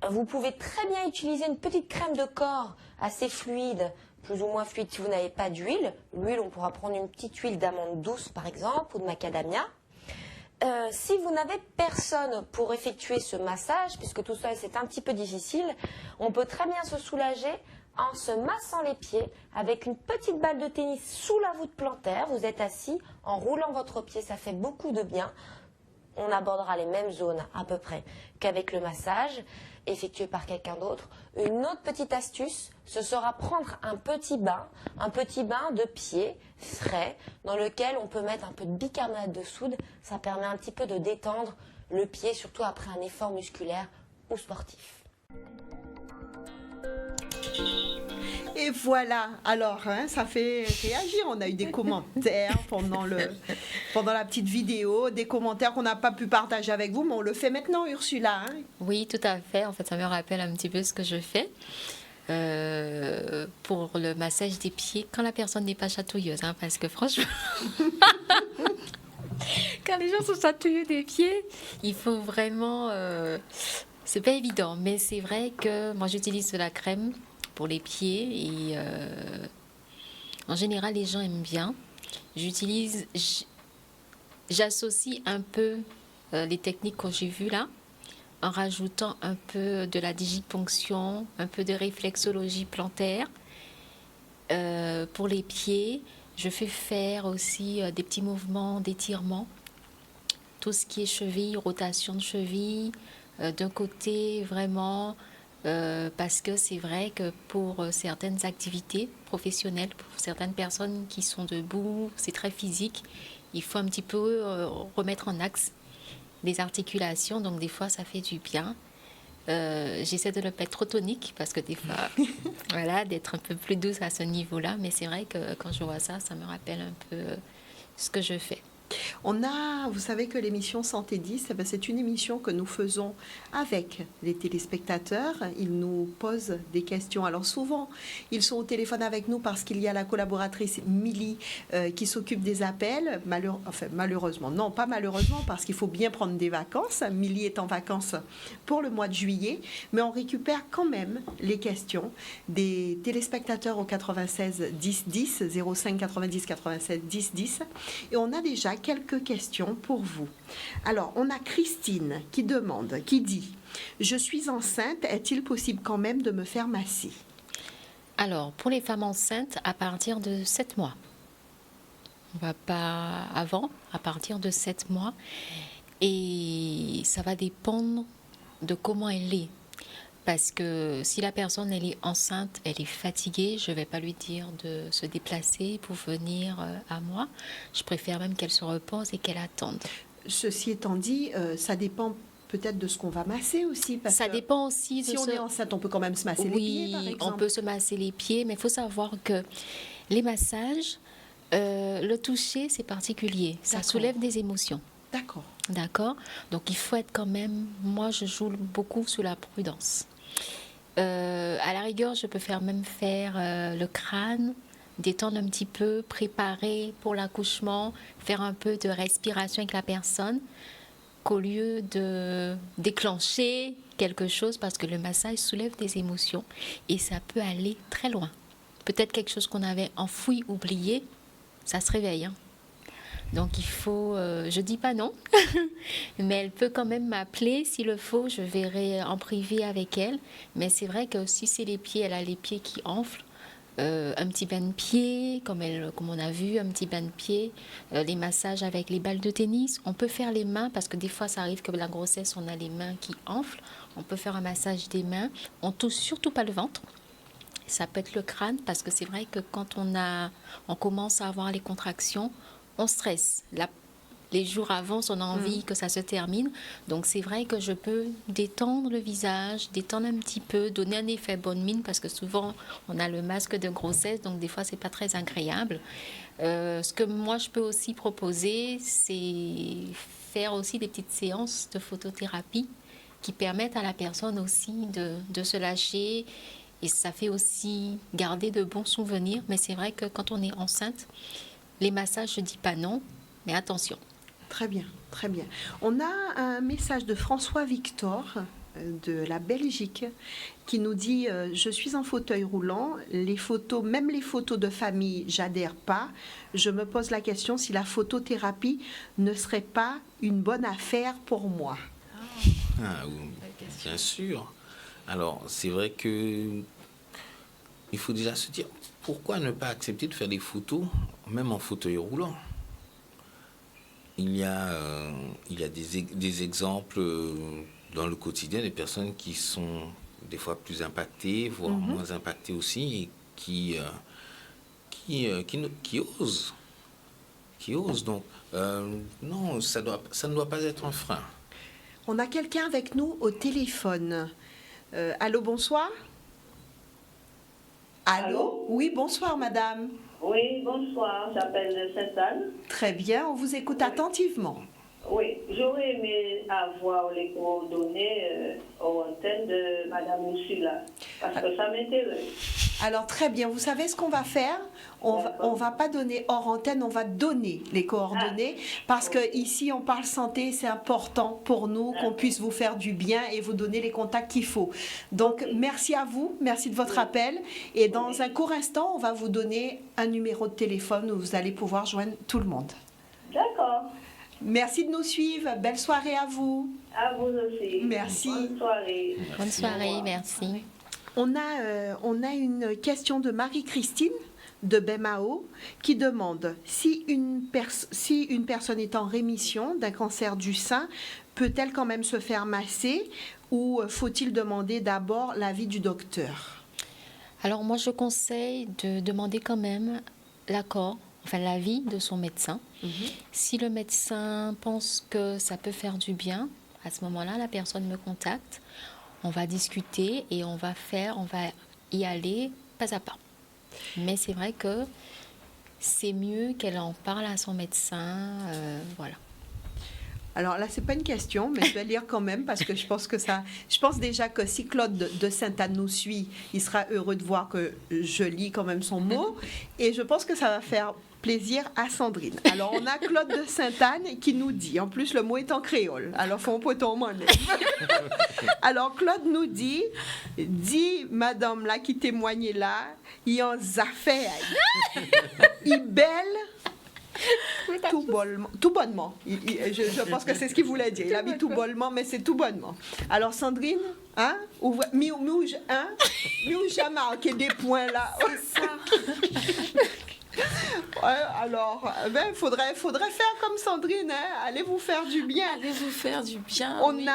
Vous pouvez très bien utiliser une petite crème de corps assez fluide, plus ou moins fluide si vous n'avez pas d'huile. L'huile, on pourra prendre une petite huile d'amande douce par exemple, ou de macadamia. Si vous n'avez personne pour effectuer ce massage, puisque tout seul c'est un petit peu difficile, on peut très bien se soulager en se massant les pieds avec une petite balle de tennis sous la voûte plantaire. Vous êtes assis, en roulant votre pied, ça fait beaucoup de bien. On abordera les mêmes zones à peu près qu'avec le massage effectué par quelqu'un d'autre. Une autre petite astuce, ce sera prendre un petit bain de pied frais dans lequel on peut mettre un peu de bicarbonate de soude. Ça permet un petit peu de détendre le pied, surtout après un effort musculaire ou sportif. Et voilà, alors ça fait réagir, on a eu des commentaires pendant la petite vidéo, des commentaires qu'on n'a pas pu partager avec vous, mais on le fait maintenant Ursula. Hein. Oui, tout à fait, en fait ça me rappelle un petit peu ce que je fais pour le massage des pieds quand la personne n'est pas chatouilleuse, hein, parce que franchement, quand les gens sont chatouilleux des pieds, il faut vraiment... c'est pas évident, mais c'est vrai que moi j'utilise de la crème pour les pieds et en général les gens aiment bien. J'associe un peu les techniques que j'ai vues là en rajoutant un peu de la digiponction, un peu de réflexologie plantaire. Pour les pieds, je fais faire aussi des petits mouvements d'étirement, tout ce qui est cheville, rotation de cheville, d'un côté vraiment... parce que c'est vrai que pour certaines activités professionnelles, pour certaines personnes qui sont debout, c'est très physique, il faut un petit peu remettre en axe les articulations, donc des fois ça fait du bien. J'essaie de ne pas être trop tonique parce que des fois, voilà, d'être un peu plus douce à ce niveau-là, mais c'est vrai que quand je vois ça, ça me rappelle un peu ce que je fais. Vous savez que l'émission Santé 10, c'est une émission que nous faisons avec les téléspectateurs. Ils nous posent des questions. Alors souvent, ils sont au téléphone avec nous parce qu'il y a la collaboratrice Milly qui s'occupe des appels. Malheureusement, non, pas malheureusement, parce qu'il faut bien prendre des vacances. Milly est en vacances pour le mois de juillet, mais on récupère quand même les questions des téléspectateurs au 96 10 10, 05 90 87 10 10, et on a déjà quelques questions pour vous. Alors, on a Christine qui dit « Je suis enceinte, est-il possible quand même de me faire masser ?» Alors, pour les femmes enceintes, à partir de 7 mois. On va pas avant, à partir de 7 mois. Et ça va dépendre de comment elle est. Parce que si la personne elle est enceinte, elle est fatiguée, je ne vais pas lui dire de se déplacer pour venir à moi. Je préfère même qu'elle se repose et qu'elle attende. Ceci étant dit, ça dépend peut-être de ce qu'on va masser aussi. Parce ça que dépend aussi de si on est enceinte, on peut quand même se masser les pieds, par exemple. Oui, on peut se masser les pieds, mais il faut savoir que les massages, le toucher, c'est particulier. Ça soulève des émotions. D'accord. D'accord. Donc, il faut être quand même... Moi, je joue beaucoup sur la prudence. À la rigueur, je peux même faire le crâne, détendre un petit peu, préparer pour l'accouchement, faire un peu de respiration avec la personne, qu'au lieu de déclencher quelque chose, parce que le massage soulève des émotions et ça peut aller très loin. Peut-être quelque chose qu'on avait enfoui, oublié, ça se réveille. Hein. Donc il faut, je dis pas non, mais elle peut quand même m'appeler s'il le faut, je verrai en privé avec elle. Mais c'est vrai que si c'est les pieds, elle a les pieds qui enflent, un petit bain de pied, comme on a vu, un petit bain de pied, les massages avec les balles de tennis. On peut faire les mains, parce que des fois ça arrive que la grossesse, on a les mains qui enflent. On peut faire un massage des mains. On touche surtout pas le ventre. Ça peut être le crâne, parce que c'est vrai que quand on commence à avoir les contractions, on stresse. Les jours avant, on a envie que ça se termine. Donc, c'est vrai que je peux détendre le visage, détendre un petit peu, donner un effet bonne mine, parce que souvent, on a le masque de grossesse, donc des fois, c'est pas très agréable. Ce que moi, je peux aussi proposer, c'est faire aussi des petites séances de photothérapie qui permettent à la personne aussi de se lâcher. Et ça fait aussi garder de bons souvenirs. Mais c'est vrai que quand on est enceinte, les massages, je ne dis pas non, mais attention. Très bien, très bien. On a un message de François Victor de la Belgique qui nous dit « Je suis en fauteuil roulant, même les photos de famille, j'adhère pas. Je me pose la question si la photothérapie ne serait pas une bonne affaire pour moi. » Oui, bien sûr. Alors, c'est vrai que il faut déjà se dire, pourquoi ne pas accepter de faire des photos, même en fauteuil roulant? Il y a des exemples dans le quotidien, des personnes qui sont des fois plus impactées, voire moins impactées aussi, et qui osent. Donc, non, ça ne doit pas être un frein. On a quelqu'un avec nous au téléphone. Allô, bonsoir. Allô? Oui, bonsoir, madame. Oui, bonsoir, j'appelle Sainte-Anne. Très bien, on vous écoute attentivement. Oui, j'aurais aimé avoir les coordonnées aux antennes de Madame Ursula, parce que ça m'intéresse. Alors, très bien, vous savez ce qu'on va faire? On va pas donner hors antenne, on va donner les coordonnées, parce que ici on parle santé, c'est important pour nous qu'on puisse vous faire du bien et vous donner les contacts qu'il faut. Donc, merci à vous, merci de votre appel, et dans un court instant, on va vous donner un numéro de téléphone où vous allez pouvoir joindre tout le monde. D'accord. Merci de nous suivre. Belle soirée à vous. À vous aussi. Merci. Bonne soirée. Bonne soirée, merci. On a une question de Marie-Christine de Bemao qui demande si une personne est en rémission d'un cancer du sein, peut-elle quand même se faire masser ou faut-il demander d'abord l'avis du docteur? Alors moi, je conseille de demander quand même l'avis de son médecin. Si le médecin pense que ça peut faire du bien, à ce moment-là, la personne me contacte. On va discuter et on va y aller pas à pas. Mais c'est vrai que c'est mieux qu'elle en parle à son médecin. Voilà. Alors là, c'est pas une question, mais je vais lire quand même parce que je pense déjà que si Claude de Sainte-Anne nous suit, il sera heureux de voir que je lis quand même son mot. Et je pense que ça va faire plaisir à Sandrine. Alors, on a Claude de Sainte-Anne qui nous dit, en plus le mot est en créole, alors faut peut tomber. Alors, Claude nous dit madame là qui témoignait là, il en a fait, il belle. Tout bonnement. Je pense que c'est ce qu'il voulait dire. Il a mis tout bonnement, mais c'est tout bonnement. Alors, Sandrine, hein? J'ai marqué des points là. C'est ça. Ouais, alors, faudrait faire comme Sandrine, hein? Allez vous faire du bien. Allez vous faire du bien. On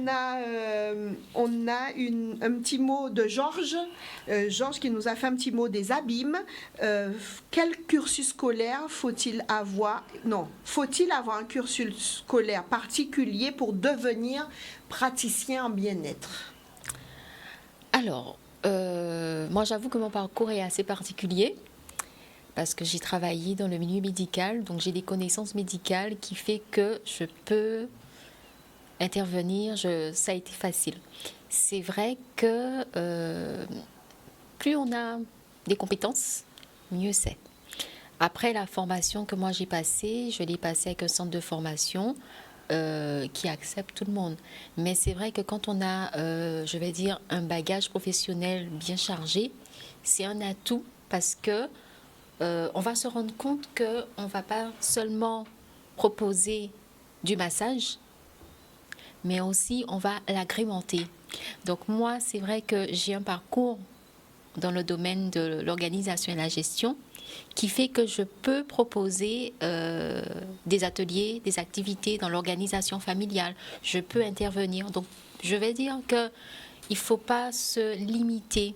a un petit mot de Georges. Georges qui nous a fait un petit mot des abîmes. Quel cursus scolaire faut-il avoir? Non, faut-il avoir un cursus scolaire particulier pour devenir praticien en bien-être? Alors, moi j'avoue que mon parcours est assez particulier parce que j'ai travaillé dans le milieu médical, donc j'ai des connaissances médicales qui fait que je peux intervenir, ça a été facile. C'est vrai que plus on a des compétences, mieux c'est. Après la formation que moi j'ai passée, je l'ai passée avec un centre de formation qui accepte tout le monde. Mais c'est vrai que quand on a, je vais dire, un bagage professionnel bien chargé, c'est un atout parce que on va se rendre compte qu'on ne va pas seulement proposer du massage, mais aussi on va l'agrémenter. Donc moi, c'est vrai que j'ai un parcours dans le domaine de l'organisation et la gestion qui fait que je peux proposer des ateliers, des activités dans l'organisation familiale. Je peux intervenir. Donc je vais dire qu'il ne faut pas se limiter.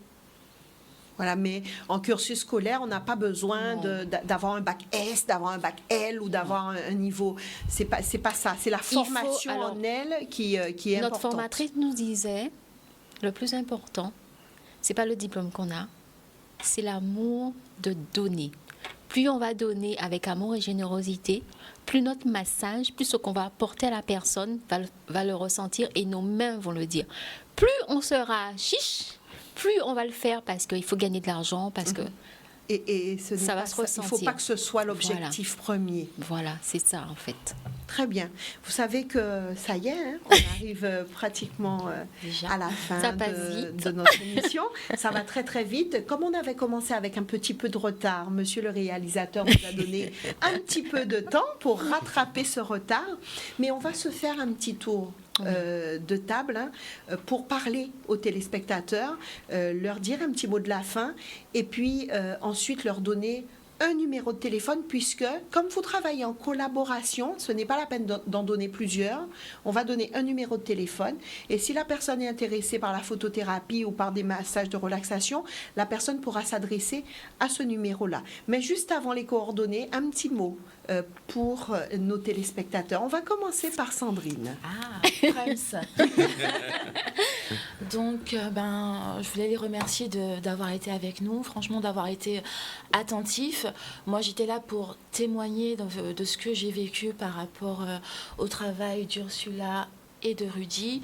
Voilà, mais en cursus scolaire, on n'a pas besoin d'avoir un bac S, d'avoir un bac L ou d'avoir un niveau. C'est pas ça. C'est la formation en elle qui est importante. Notre formatrice nous disait, le plus important, c'est pas le diplôme qu'on a, c'est l'amour de donner. Plus on va donner avec amour et générosité, plus notre massage, plus ce qu'on va apporter à la personne va le ressentir et nos mains vont le dire. Plus on sera chiche, plus on va le faire parce qu'il faut gagner de l'argent, parce que et ça va se ressentir. Il ne faut pas que ce soit l'objectif premier. Voilà, c'est ça en fait. Très bien. Vous savez que ça y est, hein, on arrive pratiquement à la fin de notre émission. Ça va très très vite. Comme on avait commencé avec un petit peu de retard, monsieur le réalisateur nous a donné un petit peu de temps pour rattraper ce retard. Mais on va se faire un petit tour de table pour parler aux téléspectateurs, leur dire un petit mot de la fin et puis ensuite leur donner un numéro de téléphone puisque comme vous travaillez en collaboration, ce n'est pas la peine d'en donner plusieurs. On va donner un numéro de téléphone et si la personne est intéressée par la photothérapie ou par des massages de relaxation, la personne pourra s'adresser à ce numéro-là. Mais juste avant les coordonnées, un petit mot pour nos téléspectateurs. On va commencer par Sandrine. Ah, Prince. Donc, je voulais les remercier d'avoir été avec nous, franchement d'avoir été attentifs. Moi, j'étais là pour témoigner de ce que j'ai vécu par rapport au travail d'Ursula et de Rudy.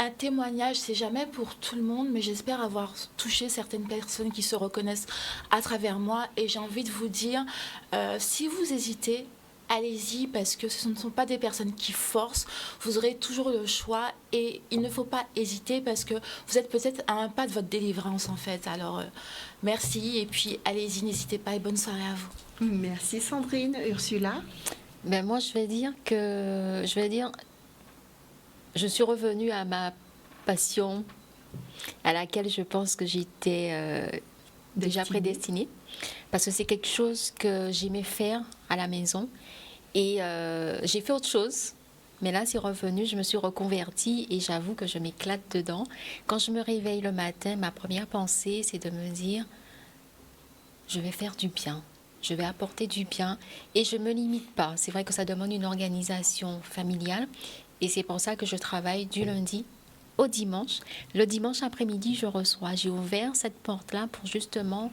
Un témoignage, c'est jamais pour tout le monde, mais j'espère avoir touché certaines personnes qui se reconnaissent à travers moi. Et j'ai envie de vous dire, si vous hésitez, allez-y, parce que ce ne sont pas des personnes qui forcent. Vous aurez toujours le choix et il ne faut pas hésiter parce que vous êtes peut-être à un pas de votre délivrance, en fait. Alors, merci et puis allez-y, n'hésitez pas et bonne soirée à vous. Merci Sandrine. Ursula? Moi, je suis revenue à ma passion à laquelle je pense que j'étais déjà prédestinée parce que c'est quelque chose que j'aimais faire à la maison et j'ai fait autre chose mais là c'est revenu, je me suis reconvertie et j'avoue que je m'éclate dedans. Quand je me réveille le matin, ma première pensée c'est de me dire je vais faire du bien, je vais apporter du bien et je ne me limite pas. C'est vrai que ça demande une organisation familiale. Et c'est pour ça que je travaille du lundi au dimanche. Le dimanche après-midi, j'ai ouvert cette porte-là pour justement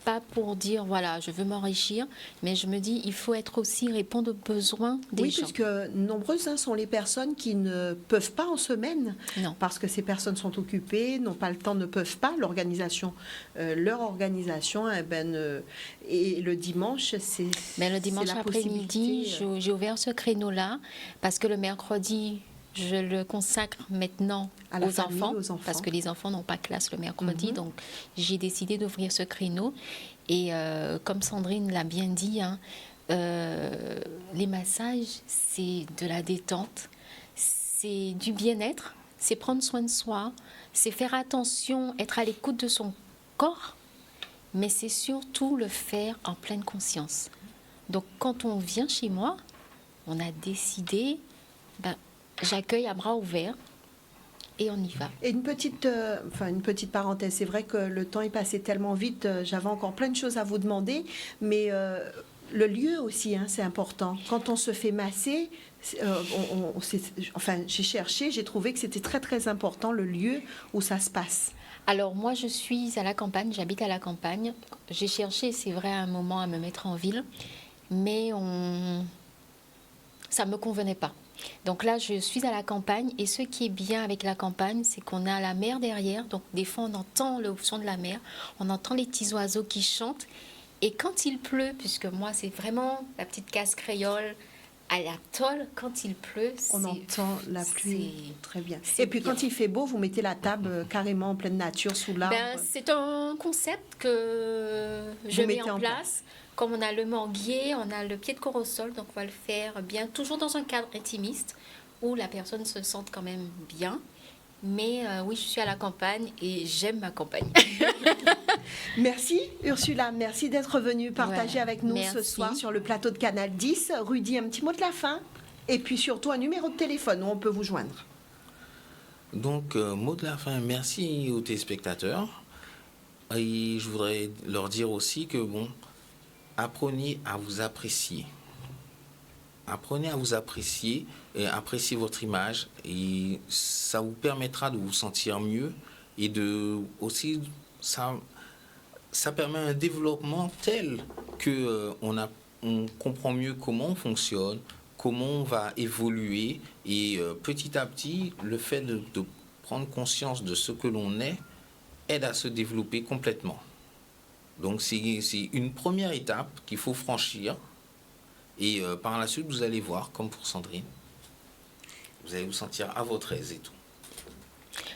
pas pour dire, voilà, je veux m'enrichir, mais je me dis, il faut être aussi répondre aux besoins des Oui, gens. puisque nombreuses sont les personnes qui ne peuvent pas en semaine, Non. parce que ces personnes sont occupées, n'ont pas le temps, ne peuvent pas. Leur organisation, et le dimanche, c'est Mais le c'est dimanche la après-midi, possibilité, j'ai ouvert ce créneau-là parce que le mercredi, je le consacre maintenant à la aux famille, enfants, aux enfants. parce que les enfants n'ont pas classe le mercredi. Mhm. Donc, j'ai décidé d'ouvrir ce créneau. Et comme Sandrine l'a bien dit, hein, les massages, c'est de la détente, c'est du bien-être, c'est prendre soin de soi, c'est faire attention, être à l'écoute de son corps, mais c'est surtout le faire en pleine conscience. Donc, quand on vient chez moi, on a décidé, j'accueille à bras ouverts et on y va. Et une petite parenthèse, c'est vrai que le temps est passé tellement vite, j'avais encore plein de choses à vous demander, mais le lieu aussi, hein, c'est important. Quand on se fait masser, j'ai cherché, j'ai trouvé que c'était très très important le lieu où ça se passe. Alors moi je suis à la campagne, j'habite à la campagne. J'ai cherché, c'est vrai, un moment à me mettre en ville, mais ça ne me convenait pas. Donc là, je suis à la campagne et ce qui est bien avec la campagne, c'est qu'on a la mer derrière. Donc des fois, on entend le son de la mer, on entend les petits oiseaux qui chantent. Et quand il pleut, puisque moi, c'est vraiment la petite casse créole à la tôle, quand il pleut, On entend la pluie très bien. Et puis bien. quand il fait beau, vous mettez la table carrément en pleine nature, sous l'arbre. C'est un concept que je mets en place. Comme on a le manguier, on a le pied de corosol, donc on va le faire bien, toujours dans un cadre intimiste, où la personne se sente quand même bien. Mais oui, je suis à la campagne et j'aime ma campagne. Merci Ursula, merci d'être venue partager avec nous ce soir sur le plateau de Canal 10. Rudy, un petit mot de la fin et puis surtout un numéro de téléphone où on peut vous joindre. Donc, mot de la fin, merci aux téléspectateurs. Et je voudrais leur dire aussi que, apprenez à vous apprécier. Apprenez à vous apprécier et apprécier votre image et ça vous permettra de vous sentir mieux et ça permet un développement tel que on comprend mieux comment on fonctionne, comment on va évoluer et petit à petit le fait de prendre conscience de ce que l'on est aide à se développer complètement. Donc c'est une première étape qu'il faut franchir et par la suite vous allez voir, comme pour Sandrine, vous allez vous sentir à votre aise et tout.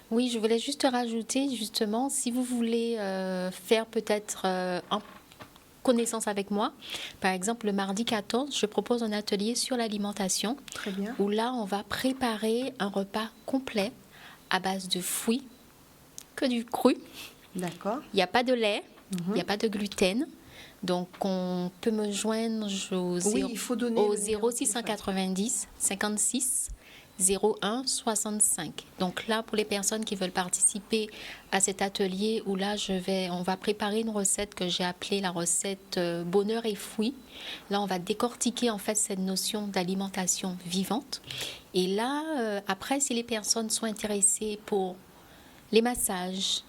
Oui, je voulais juste rajouter justement, si vous voulez faire peut-être en connaissance avec moi, par exemple le mardi 14, je propose un atelier sur l'alimentation. Très bien. Où là on va préparer un repas complet à base de fruits, que du cru. D'accord. Il n'y a pas de lait. Il n'y a pas de gluten. Donc, on peut me joindre au 0690 56 01 65. Donc là, pour les personnes qui veulent participer à cet atelier où là, on va préparer une recette que j'ai appelée la recette bonheur et fruits. Là, on va décortiquer en fait cette notion d'alimentation vivante. Et là, après, si les personnes sont intéressées pour les massages,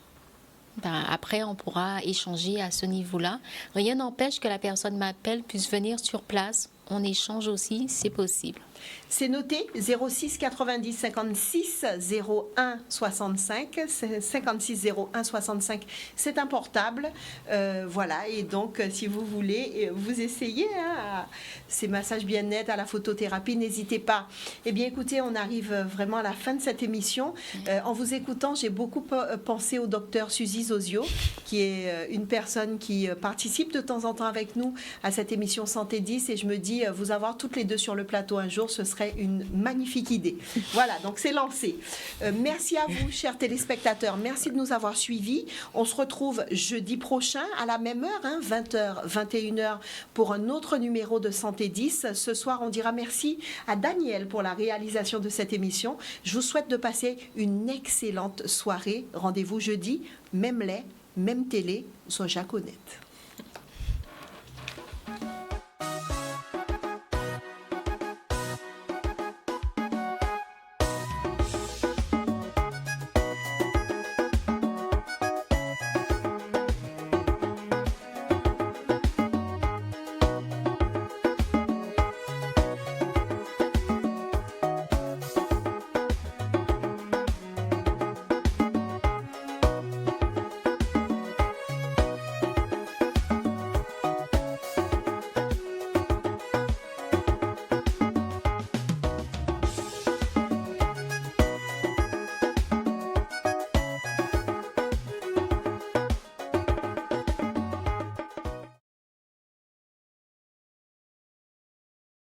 après, on pourra échanger à ce niveau-là. Rien n'empêche que la personne m'appelle, puisse venir sur place. On échange aussi, c'est possible. C'est noté, 06 90 56 01 65, 56 01 65, c'est un portable. Voilà, et donc si vous voulez, vous essayez ces massages bien-être, à la photothérapie, n'hésitez pas. Eh bien écoutez, on arrive vraiment à la fin de cette émission. En vous écoutant, j'ai beaucoup pensé au docteur Suzy Zozio, qui est une personne qui participe de temps en temps avec nous à cette émission Santé 10, et je me dis, vous avoir toutes les deux sur le plateau un jour, ce serait une magnifique idée. Voilà, donc c'est lancé. Merci à vous, chers téléspectateurs. Merci de nous avoir suivis. On se retrouve jeudi prochain à la même heure, 20h, 21h, pour un autre numéro de Santé 10. Ce soir, on dira merci à Daniel pour la réalisation de cette émission. Je vous souhaite de passer une excellente soirée. Rendez-vous jeudi, même lait, même télé, sur Jacques Honnête.